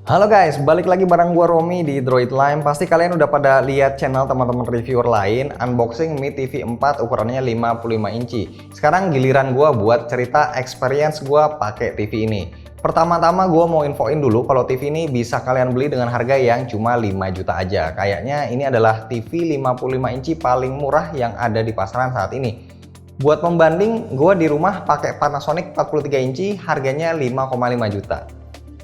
Halo guys, balik lagi bareng gua Romi di Droid Line. Pasti kalian udah pada lihat channel teman-teman reviewer lain unboxing Mi TV 4 ukurannya 55 inci. Sekarang giliran gua buat cerita experience gua pakai TV ini. Pertama-tama gua mau infoin dulu kalau TV ini bisa kalian beli dengan harga yang cuma 5 juta aja. Kayaknya ini adalah TV 55 inci paling murah yang ada di pasaran saat ini. Buat pembanding, gua di rumah pakai Panasonic 43 inci, harganya 5,5 juta.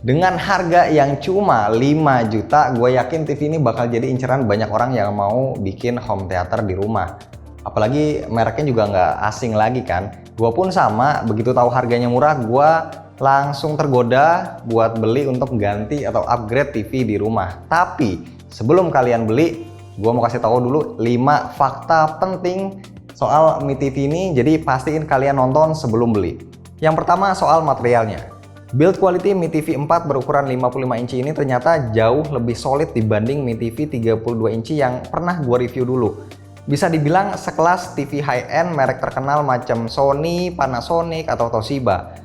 Dengan harga yang cuma 5 juta, gue yakin TV ini bakal jadi inceran banyak orang yang mau bikin home theater di rumah. Apalagi mereknya juga nggak asing lagi kan. Gue pun sama, begitu tahu harganya murah, gue langsung tergoda buat beli untuk ganti atau upgrade TV di rumah. Tapi sebelum kalian beli, gue mau kasih tahu dulu 5 fakta penting soal Mi TV ini, jadi pastiin kalian nonton sebelum beli. Yang pertama soal materialnya. Build quality Mi TV 4 berukuran 55 inci ini ternyata jauh lebih solid dibanding Mi TV 32 inci yang pernah gua review dulu. Bisa dibilang sekelas TV high-end merek terkenal macam Sony, Panasonic, atau Toshiba.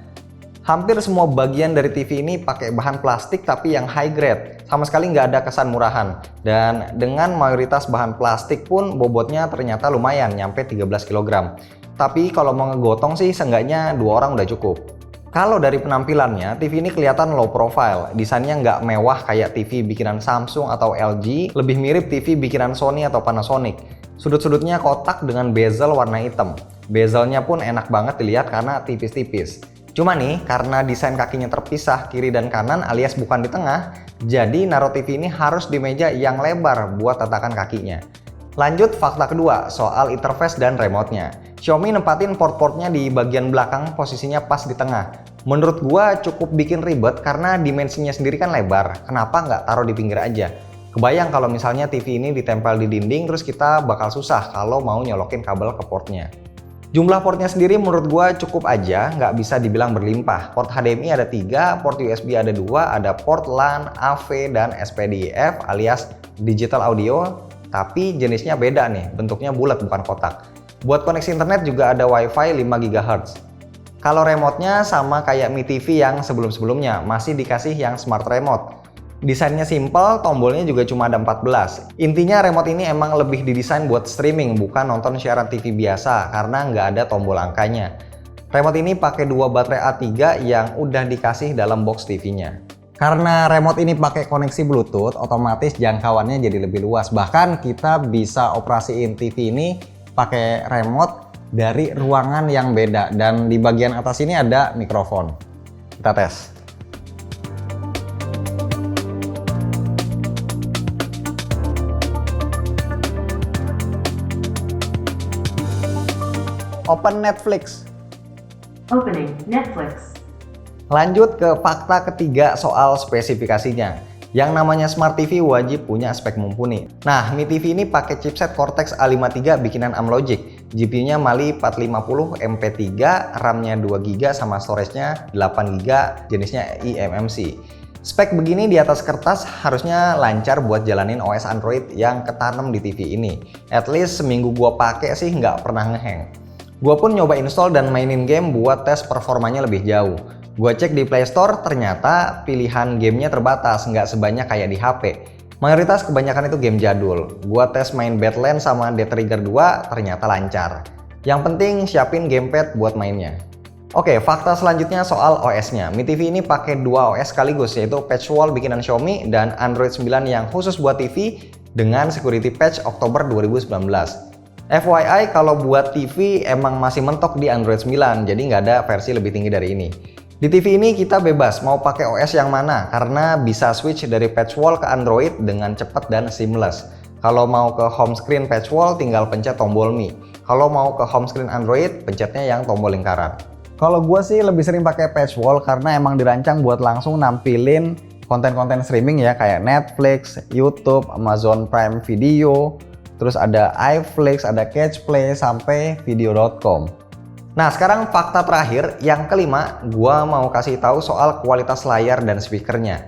Hampir semua bagian dari TV ini pakai bahan plastik tapi yang high grade. Sama sekali nggak ada kesan murahan. Dan dengan mayoritas bahan plastik pun bobotnya ternyata lumayan, nyampe 13 kg. Tapi kalau mau ngegotong sih seenggaknya 2 orang udah cukup. Kalau dari penampilannya, TV ini kelihatan low profile, desainnya nggak mewah kayak TV bikinan Samsung atau LG, lebih mirip TV bikinan Sony atau Panasonic. Sudut-sudutnya kotak dengan bezel warna hitam. Bezelnya pun enak banget dilihat karena tipis-tipis. Cuma nih, karena desain kakinya terpisah kiri dan kanan alias bukan di tengah, jadi naruh TV ini harus di meja yang lebar buat tatakan kakinya. Lanjut fakta kedua soal interface dan remote-nya. Xiaomi nempatin port-portnya di bagian belakang, posisinya pas di tengah. Menurut gua cukup bikin ribet karena dimensinya sendiri kan lebar. Kenapa nggak taruh di pinggir aja? Kebayang kalau misalnya TV ini ditempel di dinding terus kita bakal susah kalau mau nyolokin kabel ke portnya. Jumlah portnya sendiri menurut gua cukup aja, nggak bisa dibilang berlimpah. Port HDMI ada 3, port USB ada 2, ada port LAN, AV, dan SPDIF alias digital audio. Tapi jenisnya beda nih, bentuknya bulat bukan kotak. Buat koneksi internet juga ada WiFi 5 GHz. Kalau remote-nya sama kayak Mi TV yang sebelum-sebelumnya, masih dikasih yang smart remote. Desainnya simple, tombolnya juga cuma ada 14. Intinya remote ini emang lebih didesain buat streaming, bukan nonton siaran TV biasa, karena nggak ada tombol angkanya. Remote ini pakai 2 baterai A3 yang udah dikasih dalam box TV-nya. Karena remote ini pakai koneksi Bluetooth, otomatis jangkauannya jadi lebih luas. Bahkan kita bisa operasiin TV ini pakai remote dari ruangan yang beda. Dan di bagian atas ini ada mikrofon. Kita tes. Open Netflix. Opening Netflix. Lanjut ke fakta ketiga soal spesifikasinya. Yang namanya Smart TV wajib punya spek mumpuni. Nah, Mi TV ini pakai chipset Cortex A53 bikinan Amlogic. GPU-nya Mali 450 MP3, RAM-nya 2GB sama storage-nya 8GB, jenisnya eMMC. Spek begini di atas kertas harusnya lancar buat jalanin OS Android yang ketanam di TV ini. At least seminggu gua pakai sih nggak pernah ngehang. Gua pun nyoba install dan mainin game buat tes performanya lebih jauh. Gua cek di Play Store, ternyata pilihan gamenya terbatas, nggak sebanyak kayak di HP. Mayoritas kebanyakan itu game jadul. Gua tes main Badlands sama Death Trigger 2, ternyata lancar. Yang penting siapin gamepad buat mainnya. Oke, fakta selanjutnya soal OS-nya. Mi TV ini pakai 2 OS sekaligus, yaitu Patchwall bikinan Xiaomi dan Android 9 yang khusus buat TV dengan security patch Oktober 2019. FYI, kalau buat TV emang masih mentok di Android 9, jadi nggak ada versi lebih tinggi dari ini. Di TV ini kita bebas mau pakai OS yang mana karena bisa switch dari Patchwall ke Android dengan cepat dan seamless. Kalau mau ke home screen Patchwall tinggal pencet tombol Mi. Kalau mau ke home screen Android pencetnya yang tombol lingkaran. Kalau gue sih lebih sering pakai Patchwall karena emang dirancang buat langsung nampilin konten-konten streaming ya kayak Netflix, YouTube, Amazon Prime Video, terus ada iFlix, ada Catchplay sampai video.com. Nah, sekarang fakta terakhir, yang kelima, gua mau kasih tahu soal kualitas layar dan speakernya.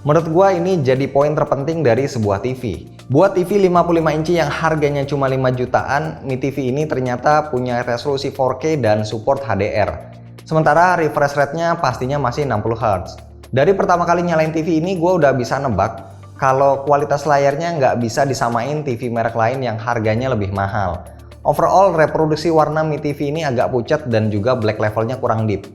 Menurut gua ini jadi poin terpenting dari sebuah TV. Buat TV 55 inci yang harganya cuma 5 jutaan, Mi TV ini ternyata punya resolusi 4K dan support HDR. Sementara refresh rate-nya pastinya masih 60 Hz. Dari pertama kali nyalain TV ini gue udah bisa nebak kalau kualitas layarnya nggak bisa disamain TV merek lain yang harganya lebih mahal. Overall reproduksi warna Mi TV ini agak pucat dan juga black levelnya kurang deep.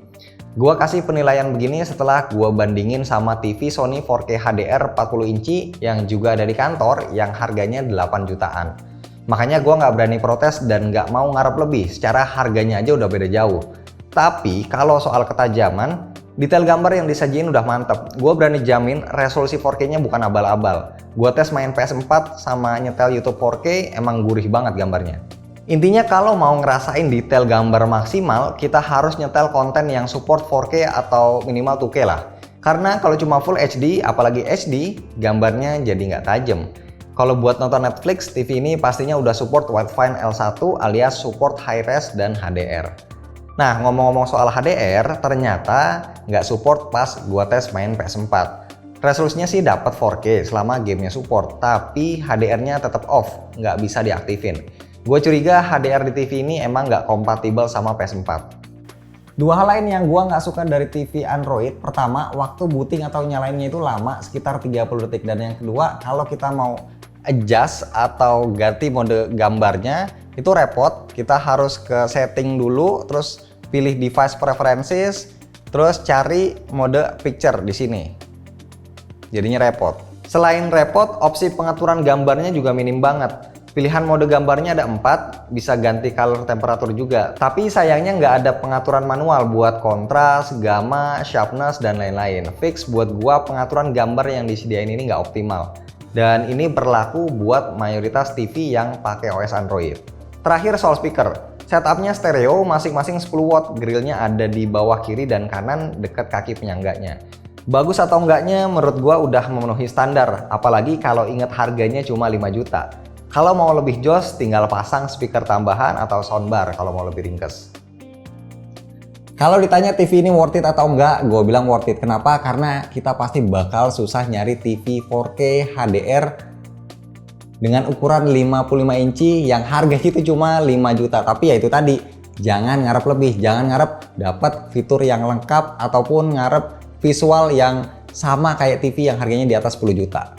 Gua kasih penilaian begini setelah gua bandingin sama TV Sony 4K HDR 40 inci yang juga ada di kantor yang harganya 8 jutaan. Makanya gua nggak berani protes dan nggak mau ngarep lebih, secara harganya aja udah beda jauh. Tapi kalau soal ketajaman, detail gambar yang disajiin udah mantep. Gue berani jamin resolusi 4K-nya bukan abal-abal. Gue tes main PS4 sama nyetel YouTube 4K emang gurih banget gambarnya. Intinya kalau mau ngerasain detail gambar maksimal, kita harus nyetel konten yang support 4K atau minimal 2K lah. Karena kalau cuma Full HD, apalagi HD, gambarnya jadi nggak tajam. Kalau buat nonton Netflix, TV ini pastinya udah support Widevine L1 alias support high res dan HDR. Nah, ngomong-ngomong soal HDR, ternyata nggak support pas gua tes main PS4. Resolusinya sih dapat 4K selama gamenya support, tapi HDR-nya tetap off, nggak bisa diaktifin. Gue curiga HDR di TV ini emang nggak kompatibel sama PS4. Dua hal lain yang gua nggak suka dari TV Android, pertama, waktu booting atau nyalainnya itu lama, sekitar 30 detik. Dan yang kedua, kalau kita mau adjust atau ganti mode gambarnya, itu repot. Kita harus ke setting dulu, terus pilih device preferences, terus cari mode picture di sini. Jadinya repot. Selain repot, opsi pengaturan gambarnya juga minim banget. Pilihan mode gambarnya ada 4, bisa ganti color temperature juga. Tapi sayangnya nggak ada pengaturan manual buat kontras, gamma, sharpness, dan lain-lain. Fix buat gua pengaturan gambar yang disediain ini nggak optimal. Dan ini berlaku buat mayoritas TV yang pakai OS Android. Terakhir soal speaker. Setupnya stereo, masing-masing 10 watt, grillnya ada di bawah kiri dan kanan dekat kaki penyangganya. Bagus atau enggaknya menurut gua udah memenuhi standar, apalagi kalau inget harganya cuma 5 juta. Kalau mau lebih jos, tinggal pasang speaker tambahan atau soundbar kalau mau lebih ringkes. Kalau ditanya TV ini worth it atau enggak, gue bilang worth it. Kenapa? Karena kita pasti bakal susah nyari TV 4K HDR dengan ukuran 55 inci yang harganya itu cuma 5 juta. Tapi ya itu tadi, jangan ngarep lebih, jangan ngarep dapat fitur yang lengkap ataupun ngarep visual yang sama kayak TV yang harganya di atas 10 juta.